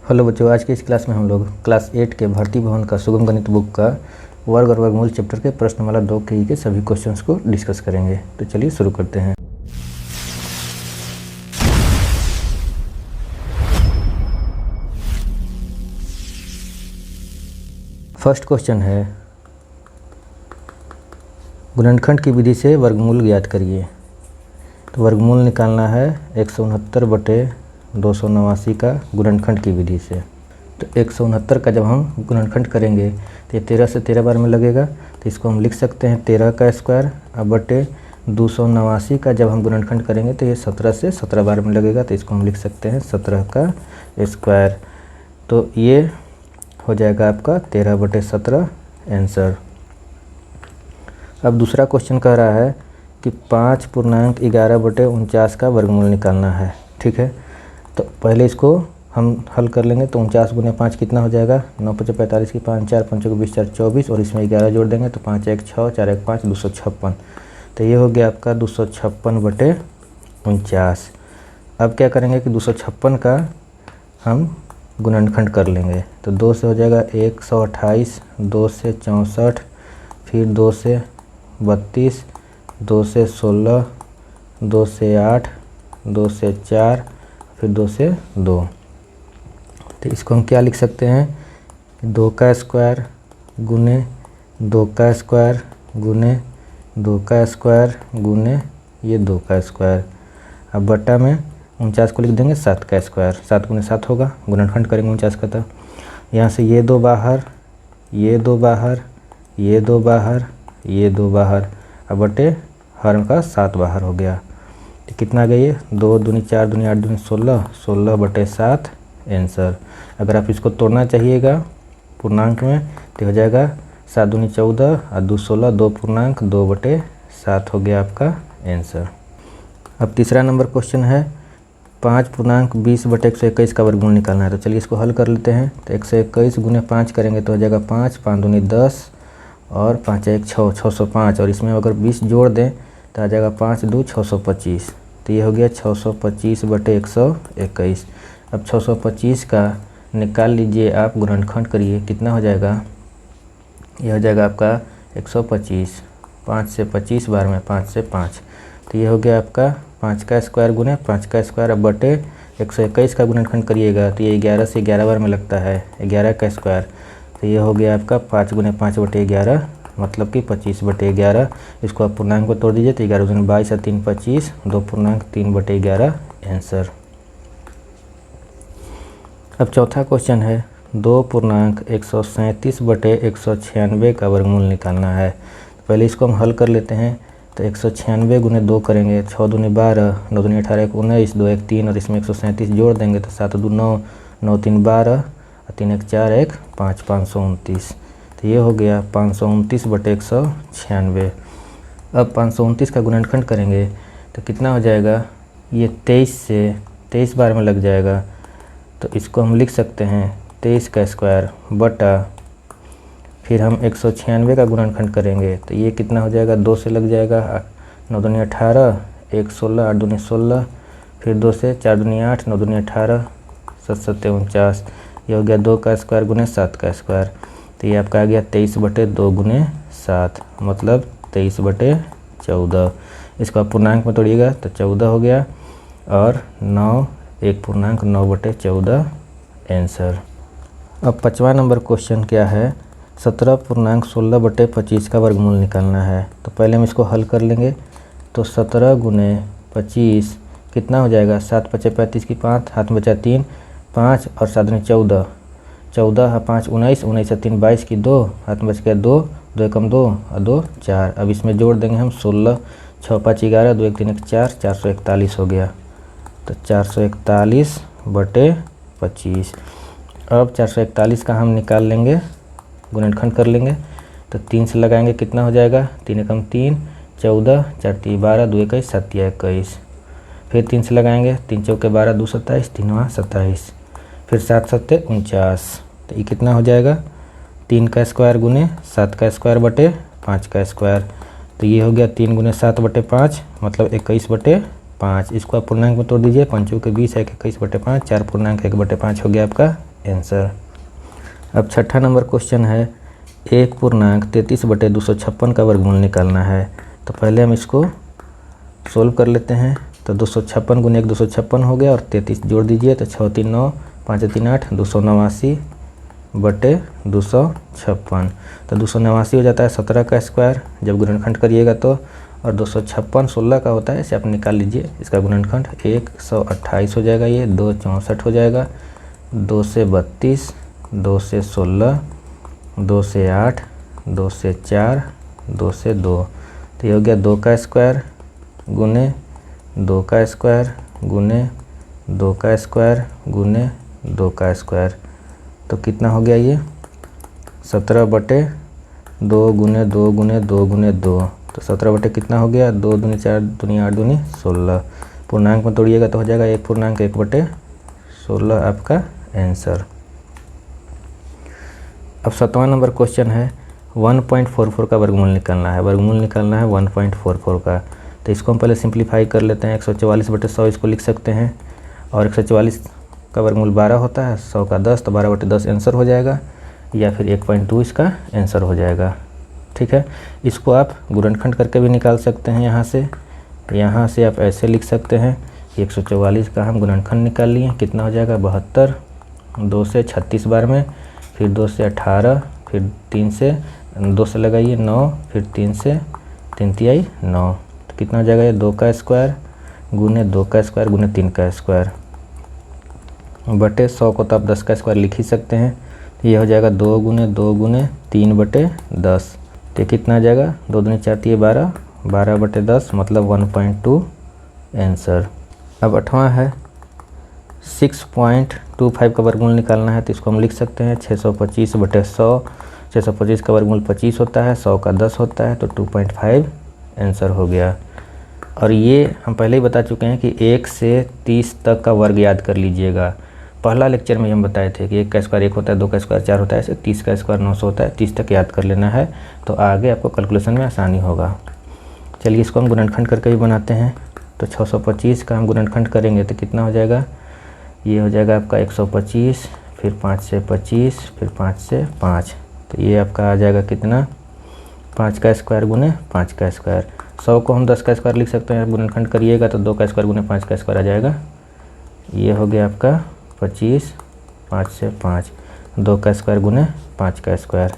Hello बच्चों, आज की इस क्लास में हम लोग क्लास 8 के भारती भवन का सुगम गणित बुक का वर्ग और वर्गमूल चैप्टर के प्रश्नमाला 2 के सभी क्वेश्चंस को डिस्कस करेंगे। तो चलिए शुरू करते हैं। फर्स्ट क्वेश्चन है, गुणनखंड की विधि से वर्गमूल ज्ञात करिए। तो वर्गमूल निकालना है 169/289 का गुणनखंड की विधि से। तो 169 का जब हम गुणनखंड करेंगे तो ये 13 से 13 बार में लगेगा, तो इसको हम लिख सकते हैं 13 का स्क्वायर अब बटे 289 का जब हम गुणनखंड करेंगे तो ये 17 से 17 बार में लगेगा, तो इसको हम लिख सकते हैं 17 का स्क्वायर। तो ये हो जाएगा आपका 13/17 आंसर। अब दूसरा क्वेश्चन कह रहा है कि 5.11/49 का वर्गमूल निकालना है। ठीक है, तो पहले इसको हम हल कर लेंगे। तो 49 × 5 कितना हो जाएगा, 9 × 5 = 45 की 5 4 5 20 4 24 और इसमें 11 जोड़ देंगे तो 5 1 6 4 1 5 256। तो ये हो गया आपका 256/49। अब क्या करेंगे कि 256 का हम गुणनखंड कर लेंगे। तो 2 से हो जाएगा 128, 2 से 64, फिर 2 से 32, 2 से 16, 2 से 8, 2 से 4, फिर 2 से 2। तो इसको हम क्या लिख सकते हैं, 2 का स्क्वायर गुने 2 का स्क्वायर गुने 2 का स्क्वायर गुने ये 2 का स्क्वायर। अब बट्टा में 49 को लिख देंगे 7 का स्क्वायर। 7 × 7 होगा, गुणनखंड करेंगे 49 का। तो यहाँ से ये 2 बाहर, ये 2 बाहर, ये 2 बाहर, ये 2 बाहर, अब बटे हर का 7 बाहर हो गया। तो कितना आ गया ये 2 दूनी 4 दूनी 8 दूनी 16, 16/7 आंसर। अगर आप इसको तोड़ना चाहिएगा पूर्णांक में तो हो जाएगा 7 दूनी 14 और 2 16, 2 पूर्णांक 2/7 हो गया आपका आंसर। अब तीसरा नंबर क्वेश्चन है 5.20/121 का वर्गमूल निकालना है। तो चलिए इसको हल कर लेते हैं। तो 121 × 5 करेंगे तो हो जाएगा 5 5 दूनी 10 और 5 1 6 605 और इसमें अगर 20 जोड़ दें तो आ जाएगा 5 2 625। तो ये हो गया 625/121। अब 625 का निकाल लीजिए आप, गुणनखंड करिए, कितना हो जाएगा, ये हो जाएगा आपका 125। 5 से 25 बार में 5 से 5, तो ये हो गया आपका 5 का स्क्वायर गुने 5 का स्क्वायर अब बटे 121 का गुणनखंड करिएगा तो ये 11 से 11 बार में लगता है 11 का स्क्वायर। तो ये हो गया आपका 5 × 5/11 मतलब कि 25/11। इसको आप पूर्णांक को तोड़ दीजिए तो 11 दूनी 22 और 3 25, 2 पूर्णांक 3/11 आंसर। अब चौथा क्वेश्चन है 2.137/196 का वर्गमूल निकालना है। पहले इसको हम हल कर लेते हैं। तो 196 × 2 करेंगे, 6 दूनी 12, 9 दूनी 18 19, 2 1 3 और इसमें 137 जोड़ देंगे तो 7 2 9, 9 3 12 और 3 1 4 1 5 529। तो ये हो गया 529/196। अब 529 का गुणनखंड करेंगे तो कितना हो जाएगा, ये 23 से 23 बार में लग जाएगा। तो इसको हम लिख सकते हैं 23 का स्क्वायर बटा, फिर हम 196 का गुणनखंड करेंगे तो ये कितना हो जाएगा, 2 से लग जाएगा 9 दूनी 18, 1 16, 8 दूनी 16, फिर 2 से 4 दूनी 8, 9 दूनी 18, 7 7 49। ये हो गया 2 का स्क्वायर गुने 7 का स्क्वायर। तो ये आपका आ गया 23/2 × 7 मतलब 23/14। इसको आप पूर्णांक में तोड़िएगा तो 14 हो गया और 9 1 पूर्णांक 9/14 आंसर। अब 5वां नंबर क्वेश्चन क्या है, 17.16/25 का वर्गमूल निकालना है। तो पहले हम इसको हल कर लेंगे। तो 17 × 25 कितना हो जाएगा, 7 5 35 की 5, हाथ में बचा 3, 5 और 7 दूनी 14, 14 5 19, 19 और 3 22 की 2, हाथ में बच गया 2, 2 एकम 2 और 2 4। अब इसमें जोड़ देंगे हम 16, 6 5 11, 2 1 3 1 4, 441 हो गया। तो 441/25। अब 441 का हम निकाल लेंगे, गुणनखंड कर लेंगे। तो 3 से लगाएंगे कितना हो जाएगा, 3 एकम 3, 14, 4 3 12, 2 21 7 21। फिर 3 से लगाएंगे, 3 चौके 12, 2 27, 3 27, फिर 7 7 49। तो ये कितना हो जाएगा, 3 का स्क्वायर गुने 7 का स्क्वायर बटे 5 का स्क्वायर। तो ये हो गया 3 × 7/5 मतलब 21/5। इसको आप पूर्णांक में तोड़ दीजिए, 5 के 20 है 21/5, 4 पूर्णांक 1/5 हो गया आपका आंसर। अब छठा नंबर क्वेश्चन है 1.33/256 का वर्गमूल निकालना है। तो पहले हम इसको सोल्व कर लेते हैं। तो 256 गुने 1 256 हो गया और 33 जोड़ दीजिए तो 6 3 9 5 3 8 289/256। तो 289 हो जाता है 17 का स्क्वायर जब गुणनखंड करिएगा तो, और 256 16 का होता है, इसे आप निकाल लीजिए इसका गुणनखंड। 128 हो जाएगा, ये 2 64 हो जाएगा, 2 से 32, 2 से 16, 2 से 8, 2 से 4, 2 से 2। तो ये हो गया 2 का स्क्वायर गुने 2 का स्क्वायर गुने 2 का स्क्वायर गुने 2 का स्क्वायर। तो कितना हो गया ये 17/2 गुने 2 गुने 2 गुने 2। तो 17 कितना हो गया 2 दूनी 4 दूनी 8 दूनी 16। पूर्णांक में तोड़िएगा तो हो जाएगा 1.1/16 आपका आंसर। अब 7वां नंबर क्वेश्चन है 1.44 का वर्गमूल निकालना है। वर्गमूल निकालना है 1.44 का। तो इसको हम पहले सिंप्लीफाई कर लेते हैं। 144/100 इसको लिख सकते हैं, और 144 का वर्गमूल 12 होता है, 100 का 10, तो 12/10 आंसर हो जाएगा, या फिर 1.2 इसका आंसर हो जाएगा। ठीक है, इसको आप गुणनखंड करके भी निकाल सकते हैं। यहाँ से आप ऐसे लिख सकते हैं कि 144 का हम गुणनखंड निकाल लिए, कितना हो जाएगा 72, 2 से 36 बार में, फिर 2 से 18, फिर 3 से 2 से लगाइए 9, फिर 3 से 3 तिहाई 9। तो कितना हो जाएगा ये 2 का स्क्वायर गुने 2 का स्क्वायर गुने 3 का स्क्वायर बटे 100 को तो आप 10 का स्क्वायर लिख ही सकते हैं। तो ये हो जाएगा 2 गुने 2 गुने 3/10। तो कितना आ जाएगा 2 दूनी 4 तिहाई 12, 12/10 मतलब 1.2 आंसर। अब 8वां है 6.25 का वर्गमूल निकालना है। तो इसको हम लिख सकते हैं 625/100। 625 का वर्गमूल 25 होता है, 100 का 10 होता है, तो 2.5 आंसर हो गया। और ये हम पहले ही बता चुके हैं कि 1 से 30 तक का वर्ग याद कर लीजिएगा। पहला लेक्चर में हम बताए थे कि 1 का स्क्वायर 1 होता है, 2 का स्क्वायर 4 होता है, ऐसे 30 का स्क्वायर 900 होता है। 30 तक याद कर लेना है, तो आगे आपको कैलकुलेशन में आसानी होगा। चलिए इसको हम गुणनखंड करके भी बनाते हैं। तो 625 का हम गुणनखंड करेंगे तो कितना हो जाएगा, ये हो जाएगा आपका 125, फिर 5 से 25, फिर 5 से 5। तो ये आपका आ जाएगा कितना 5 का स्क्वायर गुने 5 का स्क्वायर। 100 को हम 10 का स्क्वायर लिख सकते हैं, गुणनखंड करिएगा तो 2 का स्क्वायर गुने 5 का स्क्वायर आ जाएगा। ये हो गया आपका 25, 5 से 5, 2 का स्क्वायर गुने 5 का स्क्वायर।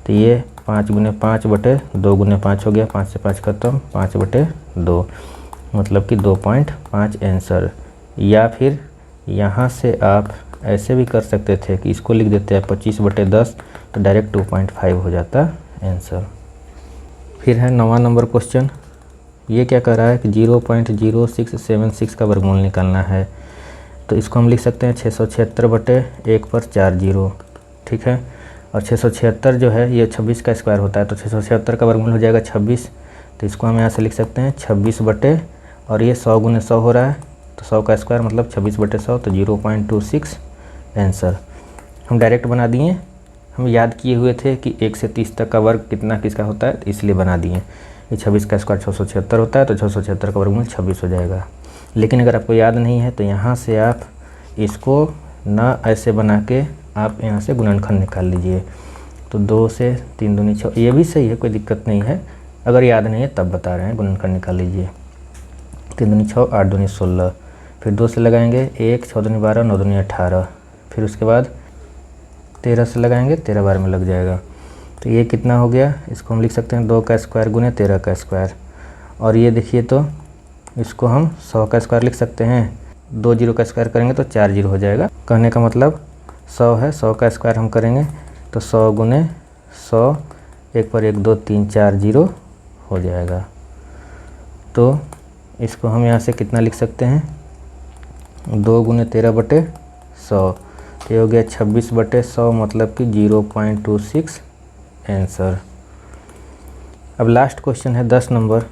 तो ये 5 गुने 5/2 गुने 5 हो गया, 5 से 5 खत्म, 5/2 मतलब कि 2.5 आंसर। या फिर यहाँ से आप ऐसे भी कर सकते थे कि इसको लिख देते हैं 25/10, तो डायरेक्ट 2.5 हो जाता आंसर। फिर है 9वां नंबर क्वेश्चन। ये क्या कह रहा है कि 0.0676 का वर्गमूल निकालना है। तो इसको हम लिख सकते हैं 676/1/4 ठीक है। और 676 जो है ये 26 का स्क्वायर होता है, तो 676 का वर्गमूल हो जाएगा 26। तो इसको हम यहाँ से लिख सकते हैं 26 और ये 100 गुने 100 हो रहा है, तो 100 का स्क्वायर मतलब 26/100, तो 0.26 आंसर। हम डायरेक्ट बना दिए। हम याद किए हुए थे कि 1 से 30 तक का वर्ग कितना किसका होता है, तो इसलिए बना दिए। ये 26 का स्क्वायर 676 होता है, तो 676 का वर्गमूल 26 हो जाएगा। लेकिन अगर आपको याद नहीं है तो यहाँ से आप इसको ना ऐसे बना के आप यहाँ से गुणनखंड निकाल लीजिए। तो 2 से 3 दूनी 6, ये भी सही है, कोई दिक्कत नहीं है। अगर याद नहीं है तब बता रहे हैं, गुणनखंड निकाल लीजिए। 3 दूनी 6, 8 दूनी 16, फिर 2 से लगाएंगे 1, 6 दूनी 12, 9 दूनी 18, फिर उसके बाद 13 से लगाएंगे, 13 बार में लग जाएगा। तो ये कितना हो गया, इसको हम लिख सकते हैं 2 का स्क्वायर गुने 13 का स्क्वायर। और ये देखिए तो इसको हम 100 का स्क्वायर लिख सकते हैं, 2 जीरो का स्क्वायर करेंगे तो 4 जीरो हो जाएगा। कहने का मतलब 100 है, 100 का स्क्वायर हम करेंगे तो 100 गुने 100, 1 पर 1 2 3 4 जीरो हो जाएगा। तो इसको हम यहाँ से कितना लिख सकते हैं 2 गुने 13/100, तो ये हो गया 26/100 मतलब कि 0.26 आंसर। अब लास्ट क्वेश्चन है 10 नंबर।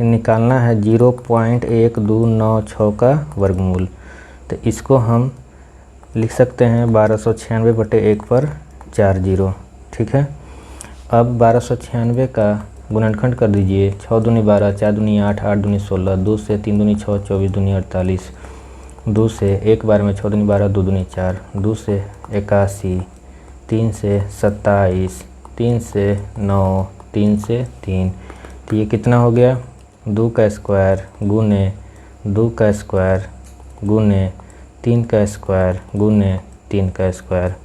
निकालना है 0.1296 का वर्गमूल। तो इसको हम लिख सकते हैं 1296/1/40 ठीक है। अब 1296 का गुणनखंड कर दीजिए। 6 दूनी 12, 4 दूनी 8, 8 दूनी 16, 2 से 3 दूनी 6, 24 दूनी 48, 2 से 1 बार में 6 दूनी 12, 2 दूनी 4, 2 से 81, 3 से 27, 3 से 9, 3 से 3, तो ये कितना हो गया 2 का स्क्वायर गुने 2 का स्क्वायर गुने 3 का स्क्वायर गुने 3 का स्क्वायर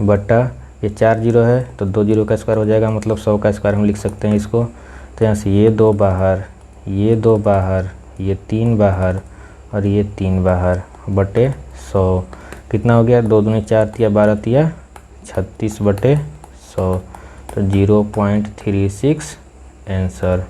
बटा ये 4 जीरो है तो 2 जीरो का स्क्वायर हो जाएगा, मतलब 100 का स्क्वायर हम लिख सकते हैं इसको। तो यहाँ से ये 2 बाहर, ये 2 बाहर, ये 3 बाहर और ये 3 बाहर बटे 100 कितना हो गया 2 दूनी 4 तिया 12 तिया 36 बटे 100, तो 0.36 आंसर।